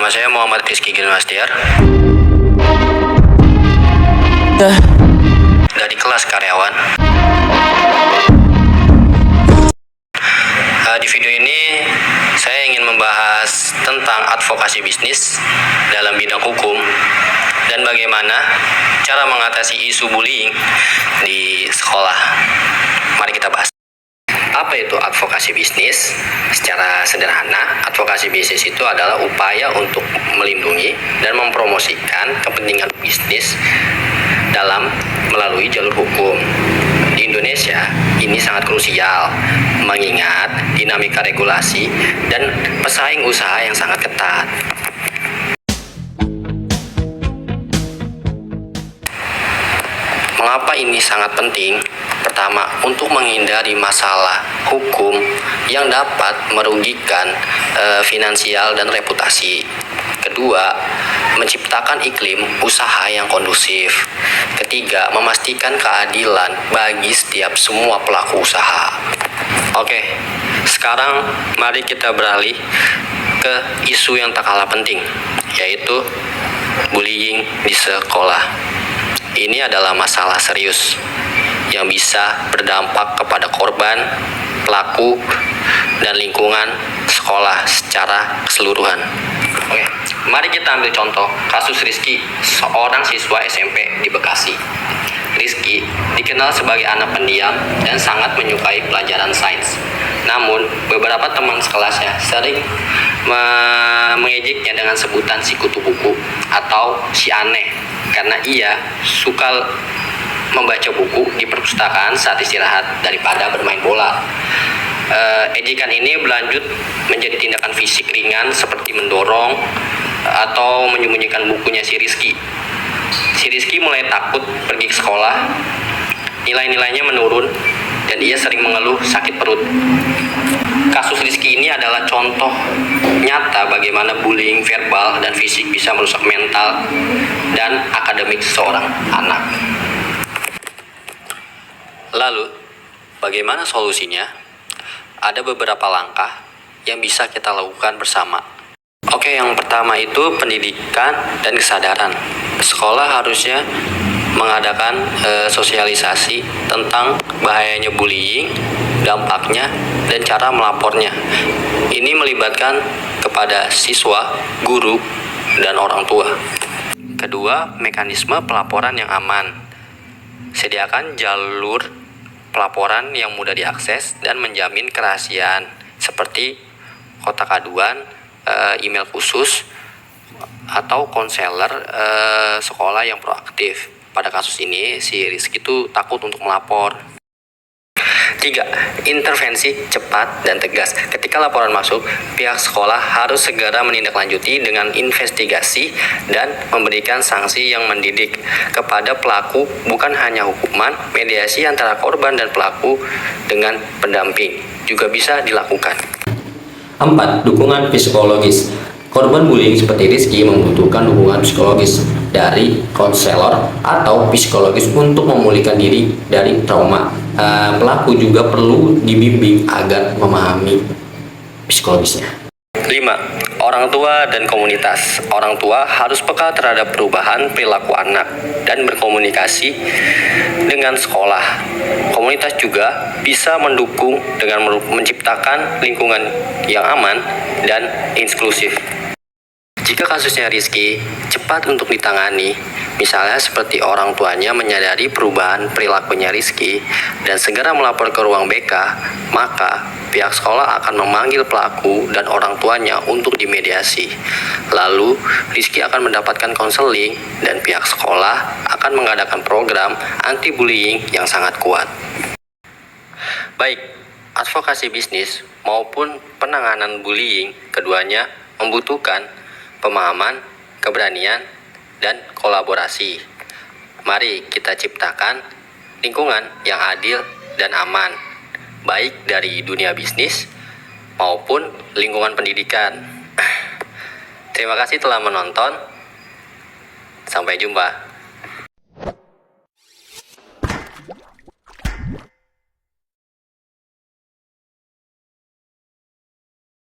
Nama saya Muhammad Rizky Gilmastiar dari kelas karyawan. Di video ini saya ingin membahas tentang advokasi bisnis dalam bidang hukum dan bagaimana cara mengatasi isu bullying di sekolah. Mari kita bahas. Apa itu advokasi bisnis? Secara sederhana, advokasi bisnis itu adalah upaya untuk melindungi dan mempromosikan kepentingan bisnis melalui jalur hukum. Di Indonesia, ini sangat krusial, mengingat dinamika regulasi dan pesaing usaha yang sangat ketat. Mengapa ini sangat penting? Pertama, untuk menghindari masalah hukum yang dapat merugikan finansial dan reputasi. Kedua, menciptakan iklim usaha yang kondusif. Ketiga, memastikan keadilan bagi setiap semua pelaku usaha. Oke, sekarang mari kita beralih ke isu yang tak kalah penting, yaitu bullying di sekolah. Ini adalah masalah serius yang bisa berdampak kepada korban, pelaku, dan lingkungan sekolah secara keseluruhan. Oke, mari kita ambil contoh kasus Rizky, seorang siswa SMP di Bekasi. Rizky dikenal sebagai anak pendiam dan sangat menyukai pelajaran sains. Namun, beberapa teman sekelasnya sering mengejeknya dengan sebutan si kutu buku atau si aneh karena ia suka membaca buku di perpustakaan saat istirahat daripada bermain bola. Ejekan ini berlanjut menjadi tindakan fisik ringan seperti mendorong atau menyembunyikan bukunya si Rizky. Si Rizky mulai takut pergi ke sekolah, nilai-nilainya menurun, dan ia sering mengeluh sakit perut. Kasus Rizky ini adalah contoh nyata bagaimana bullying verbal dan fisik bisa merusak mental dan akademik seorang anak. Lalu, bagaimana solusinya? Ada beberapa langkah yang bisa kita lakukan bersama. Oke, yang pertama itu pendidikan dan kesadaran. Sekolah harusnya mengadakan sosialisasi tentang bahayanya bullying, dampaknya, dan cara melapornya. Ini melibatkan kepada siswa, guru, dan orang tua. Kedua, mekanisme pelaporan yang aman. Sediakan jalur pelaporan yang mudah diakses dan menjamin kerahasiaan seperti kotak aduan, email khusus, atau konselor sekolah yang proaktif. Pada kasus ini, si Rizky itu takut untuk melapor. 3. Intervensi cepat dan tegas. Ketika laporan masuk, pihak sekolah harus segera menindaklanjuti dengan investigasi dan memberikan sanksi yang mendidik kepada pelaku, bukan hanya hukuman. Mediasi antara korban dan pelaku dengan pendamping juga bisa dilakukan. 4. Dukungan psikologis. Korban bullying seperti Rizky membutuhkan dukungan psikologis dari konselor atau psikologis untuk memulihkan diri dari trauma. Pelaku juga perlu dibimbing agar memahami psikologisnya. 5. Orang tua dan komunitas. Orang tua harus peka terhadap perubahan perilaku anak dan berkomunikasi dengan sekolah. Komunitas juga bisa mendukung dengan menciptakan lingkungan yang aman dan inklusif. Jika kasusnya Rizky cepat untuk ditangani, misalnya seperti orang tuanya menyadari perubahan perilakunya Rizky dan segera melapor ke ruang BK, maka pihak sekolah akan memanggil pelaku dan orang tuanya untuk dimediasi. Lalu, Rizky akan mendapatkan konseling dan pihak sekolah akan mengadakan program anti-bullying yang sangat kuat. Baik, advokasi bisnis maupun penanganan bullying, keduanya membutuhkan pemahaman, keberanian, dan kolaborasi. Mari kita ciptakan lingkungan yang adil dan aman, baik dari dunia bisnis maupun lingkungan pendidikan. Terima kasih telah menonton. Sampai jumpa.